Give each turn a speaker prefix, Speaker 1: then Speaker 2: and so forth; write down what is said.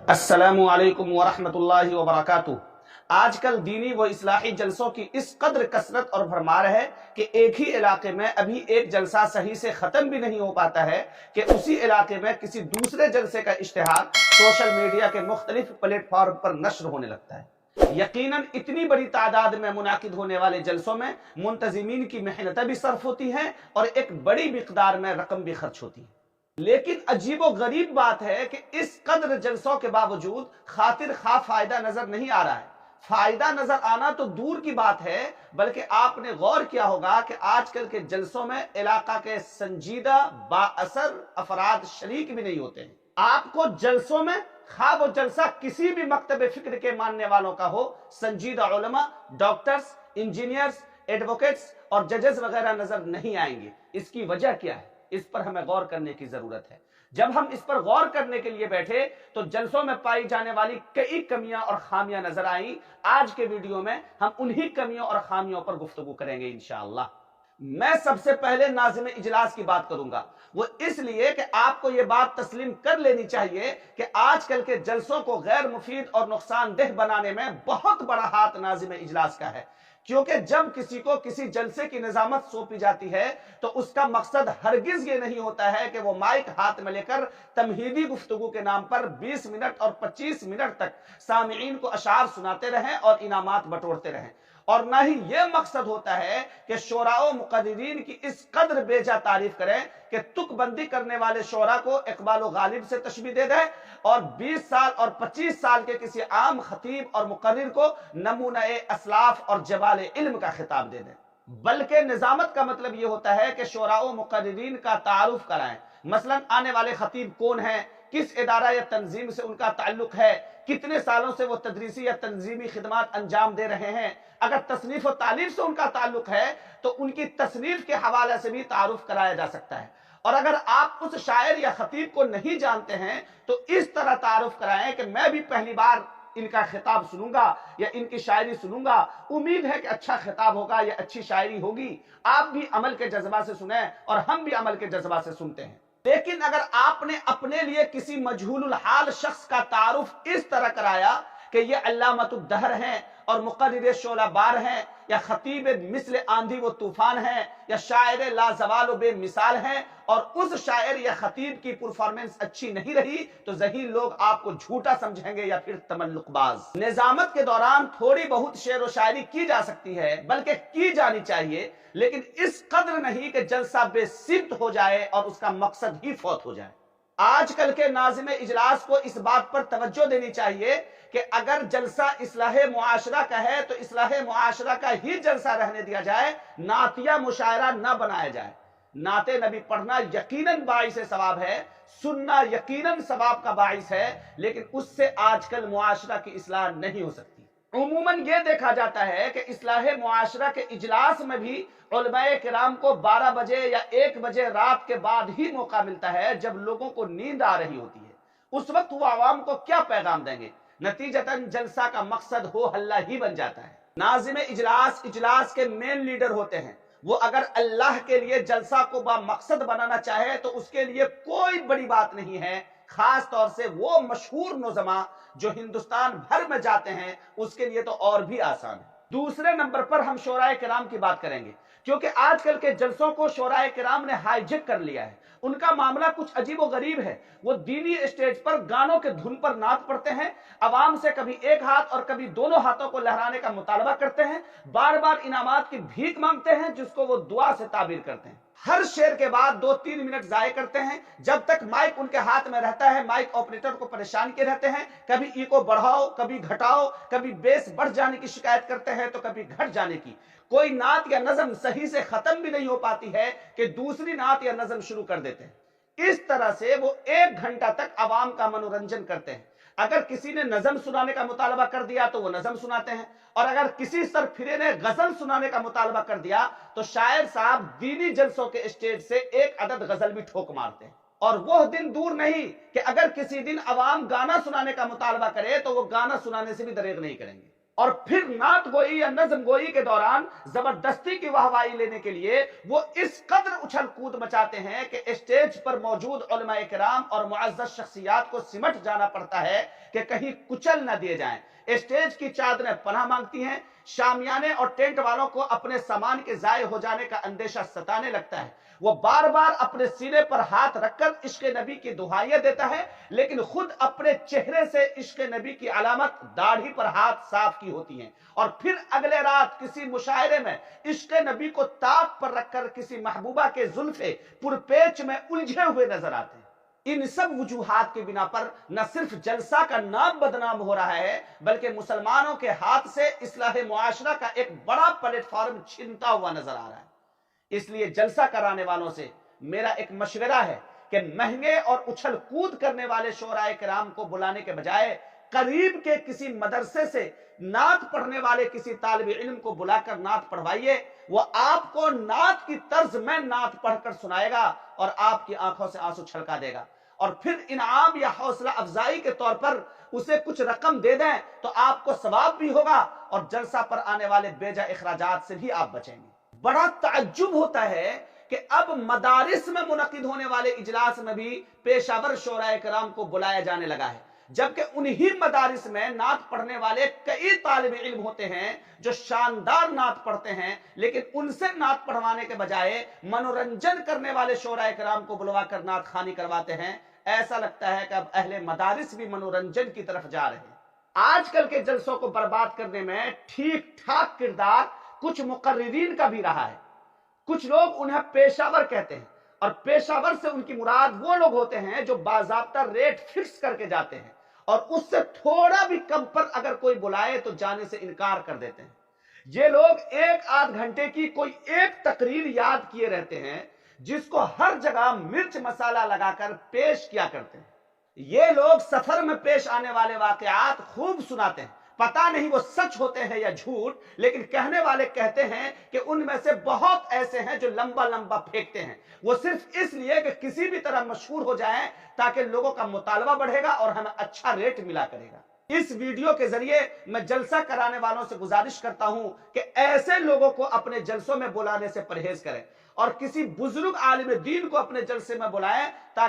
Speaker 1: अस्सलामु अलैकुम वरहमतुल्लाहि वबरकातुह। आजकल दीनी व इस्लाही जलसों की इस कद्र कसरत और भरमार है कि एक ही इलाके में अभी एक जलसा सही से ख़त्म भी नहीं हो पाता है कि उसी इलाके में किसी दूसरे जलसे का इश्तिहार सोशल मीडिया के मुख्तलिफ प्लेटफॉर्म पर नश्र होने लगता है। यकीनन इतनी बड़ी तादाद में मुनाकिद होने वाले जलसों में मुंतजिमीन की मेहनत भी सर्फ होती हैं और एक बड़ी मिकदार में रकम भी खर्च होती है। लेकिन अजीबो गरीब बात है कि इस कद्र जलसों के बावजूद खातिर खा फायदा नजर नहीं आ रहा है। फायदा नजर आना तो दूर की बात है, बल्कि आपने गौर किया होगा कि आजकल के जलसों में इलाका के संजीदा बाअसर अफराद शरीक भी नहीं होते हैं। आपको जलसों में खा वो जलसा किसी भी मकतब फिक्र के मानने वालों का हो, संजीदा उलमा, डॉक्टर्स, इंजीनियर्स, एडवोकेट्स और जजेस वगैरह नजर नहीं आएंगे। इसकी वजह क्या है, इस पर हमें गौर करने की जरूरत है। जब हम इस पर गौर करने के लिए बैठे तो जलसों में पाई जाने वाली कई कमियां और खामियां नजर आई। आज के वीडियो में हम उन्हीं कमियों और खामियों पर गुफ्तगू करेंगे इंशाअल्लाह। मैं सबसे पहले नाज़िम इजलास की बात करूंगा, वो इसलिए कि आपको ये बात तस्लीम कर लेनी चाहिए कि आजकल के जलसों को गैर मुफीद और नुकसानदेह बनाने में बहुत बड़ा हाथ नाज़िम इजलास का है। क्योंकि जब किसी को किसी जलसे की निजामत सौंपी जाती है तो उसका मकसद हरगिज ये नहीं होता है कि वो माइक हाथ में लेकर तमहीदी गुफ्तगू के नाम पर 20 मिनट और 25 मिनट तक सामिईन को अशार सुनाते रहें और इनामात बटोरते रहें, और ना ही यह मकसद होता है कि शोराओ मुक़र्रिरीन की इस कद्र बेजा तारीफ करें कि तुकबंदी करने वाले शोरा को इकबाल गालिब से तशबीह दे दे और 20 साल और 25 साल के किसी आम खतीब और मुकर्रिर को नमूना-ए असलाफ और जबाल इल्म का खिताब दे दे। बल्कि निजामत का मतलब यह होता है कि शोराओ मुकर्रिरीन का तारुफ कराएं। मसलन आने वाले खतीब कौन है, किस इदारा या तंजीम से उनका ताल्लुक है, कितने सालों से वो तदरीसी या तंजीमी खिदमात अंजाम दे रहे हैं। अगर तसनीफ और तालीफ से उनका ताल्लुक है तो उनकी तसनीफ के हवाले से भी तारुफ कराया जा सकता है। और अगर आप उस शायर या खतीब को नहीं जानते हैं तो इस तरह तारुफ कराएं कि मैं भी पहली बार इनका खिताब सुनूंगा या इनकी शायरी सुनूंगा, उम्मीद है कि अच्छा खिताब होगा या अच्छी शायरी होगी। आप भी अमल के जज्बा से सुने और हम भी अमल के जज्बा से सुनते हैं। लेकिन अगर आपने अपने लिए किसी मजहूलुल हाल शख्स का तारुफ इस तरह कराया कि ये अल्लामतुद दहर हैं और मुकर्रिर शोला बार हैं, या खतीब मिस्ल आंधी वो तूफान हैं, या शायर लाजवाल बेमिसाल हैं, और उस शायर या खतीब की परफॉर्मेंस अच्छी नहीं रही तो ज़हीन लोग आपको झूठा समझेंगे या फिर तमल्लुकबाज। निजामत के दौरान थोड़ी बहुत शेर व शायरी की जा सकती है, बल्कि की जानी चाहिए, लेकिन इस कद्र नहीं कि जलसा बेसिब्त हो जाए और उसका मकसद ही फौत हो जाए। आजकल के नाज़िम इजलास को इस बात पर तवज्जो देनी चाहिए कि अगर जलसा इस्लाहे मुआशरा का है तो इस्लाहे मुआशरा का ही जलसा रहने दिया जाए, नातिया मुशायरा न बनाया जाए। नाते नबी पढ़ना यकीनन बाइस सवाब है, सुनना यकीनन सवाब का बाइस है, लेकिन उससे आजकल मुआशरा की इस्लाह नहीं हो सकती। उमूमन ये देखा जाता है कि इस्लाहे मुआशरा के इजलास में भी उलमाए किराम को 12 बजे या 1 बजे रात के बाद ही मौका मिलता है, जब लोगों को नींद आ रही होती है। उस वक्त वो आवाम को क्या पैगाम देंगे? नतीजतन जलसा का मकसद हो हल्ला ही बन जाता है। नाज़िम इजलास के मेन लीडर होते हैं। वो अगर अल्लाह के लिए जलसा को बामकसद बनाना चाहे तो उसके लिए कोई बड़ी बात नहीं है। खास तौर से वो मशहूर नौजमा जो हिंदुस्तान भर में जाते हैं, उसके लिए तो और भी आसान है। दूसरे नंबर पर हम शोराए किराम की बात करेंगे, क्योंकि आजकल के जलसों को शोराए किराम ने हाईजेक कर लिया है। उनका मामला कुछ अजीब व गरीब है। वो दीनी स्टेज पर गानों के धुन पर नात पढ़ते हैं, अवाम से कभी एक हाथ और कभी दोनों हाथों को लहराने का मुतालबा करते हैं, बार बार इनामात की भीख मांगते हैं जिसको वो दुआ से ताबीर करते हैं। हर शेर के बाद 2-3 मिनट जाया करते हैं। जब तक माइक उनके हाथ में रहता है माइक ऑपरेटर को परेशान किए रहते हैं। कभी इको बढ़ाओ, कभी घटाओ, कभी बेस बढ़ जाने की शिकायत करते हैं तो कभी घट जाने की। कोई नात या नज़म सही से खत्म भी नहीं हो पाती है कि दूसरी नात या नज़म शुरू कर देते हैं। इस तरह से वो 1 घंटा तक आवाम का मनोरंजन करते हैं। अगर किसी ने नज़म सुनाने का मुतालबा कर दिया तो वो नज़म सुनाते हैं, और अगर किसी सरफिरे ने गजल सुनाने का मुतालबा कर दिया तो शायर साहब दीनी जलसों के स्टेज से 1 अदद गजल भी ठोक मारते हैं। और वह दिन दूर नहीं कि अगर किसी दिन अवाम गाना सुनाने का मुतालबा करे तो वो गाना सुनाने से भी दरेग नहीं करेंगे। اور پھر نعت گوئی یا نظم گوئی کے دوران زبردستی کی واہوائی لینے کے لیے وہ اس قدر اچھل کود مچاتے ہیں کہ اسٹیج پر موجود علماء کرام اور معزز شخصیات کو سمٹ جانا پڑتا ہے کہ کہیں کچل نہ دیے جائیں۔ اسٹیج کی چادریں پناہ مانگتی ہیں، شامیانے اور ٹینٹ والوں کو اپنے سامان کے ضائع ہو جانے کا اندیشہ ستانے لگتا ہے۔ وہ بار بار اپنے سینے پر ہاتھ رکھ کر عشق نبی کی دعائیں دیتا ہے، لیکن خود اپنے چہرے سے عشق نبی کی علامت داڑھی پر ہاتھ صاف کی ہوتی ہیں، اور پھر اگلے رات کسی مشاعرے میں عشق نبی کو طاق پر رکھ کر کسی محبوبہ کے زلفے پرپیچ میں الجھے ہوئے نظر آتے ہیں۔ ان سب وجوہات کی بنا پر نہ صرف جلسہ کا نام بدنام ہو رہا ہے، بلکہ مسلمانوں کے ہاتھ سے اصلاح معاشرہ کا ایک بڑا پلیٹ فارم چھنتا ہوا نظر آ رہا ہے۔ اس لیے جلسہ کرانے والوں سے میرا ایک مشورہ ہے کہ مہنگے اور اچھل کود کرنے والے شعراء کرام کو بلانے کے بجائے قریب کے کسی مدرسے سے نعت پڑھنے والے کسی طالب علم کو بلا کر نعت پڑھوائیے۔ وہ آپ کو نعت کی طرز میں نعت پڑھ کر سنائے گا اور آپ کی آنکھوں سے آنسو چھلکا دے گا، اور پھر انعام یا حوصلہ افزائی کے طور پر اسے کچھ رقم دے دیں تو آپ کو ثواب بھی ہوگا اور جلسہ پر آنے والے بیجا اخراجات سے بھی آپ بچیں گے۔ بڑا تعجب ہوتا ہے کہ اب مدارس میں منعقد ہونے والے اجلاس میں بھی پیشہ ور شعراء کرام کو بلایا جانے لگا ہے، جبکہ انہی مدارس میں نعت پڑھنے والے کئی طالب علم ہوتے ہیں جو شاندار نعت پڑھتے ہیں، لیکن ان سے نعت پڑھوانے کے بجائے منورنجن کرنے والے شعراء کرام کو بلوا کر نعت خوانی کرواتے ہیں۔ ایسا لگتا ہے کہ اب اہل مدارس بھی منورنجن کی طرف جا رہے ہیں۔ آج کل کے جلسوں کو برباد کرنے میں ٹھیک ٹھاک کردار کچھ مقررین کا بھی رہا ہے۔ کچھ لوگ انہیں پیشہ ور کہتے ہیں، اور پیشہ ور سے ان کی مراد وہ لوگ ہوتے ہیں جو باضابطہ ریٹ فکس کر کے جاتے ہیں، اور اس سے تھوڑا بھی کم پر اگر کوئی بلائے تو جانے سے انکار کر دیتے ہیں۔ یہ لوگ ایک آدھ گھنٹے کی کوئی ایک تقریر یاد کیے رہتے ہیں جس کو ہر جگہ مرچ مسالہ لگا کر پیش کیا کرتے ہیں۔ یہ لوگ سفر میں پیش آنے والے واقعات خوب سناتے ہیں، پتہ نہیں وہ سچ ہوتے ہیں یا جھوٹ، لیکن کہنے والے کہتے ہیں کہ ان میں سے بہت ایسے ہیں جو لمبا لمبا پھینکتے ہیں، وہ صرف اس لیے کہ کسی بھی طرح مشہور ہو جائیں تاکہ لوگوں کا مطالبہ بڑھے گا اور ہمیں اچھا ریٹ ملا کرے گا۔ اس ویڈیو کے ذریعے میں جلسہ کرانے والوں سے گزارش کرتا ہوں کہ ایسے لوگوں کو اپنے جلسوں میں بلانے سے پرہیز کریں، اور کسی بزرگ عالم دین کو اپنے جلسے میں بلائیں تاکہ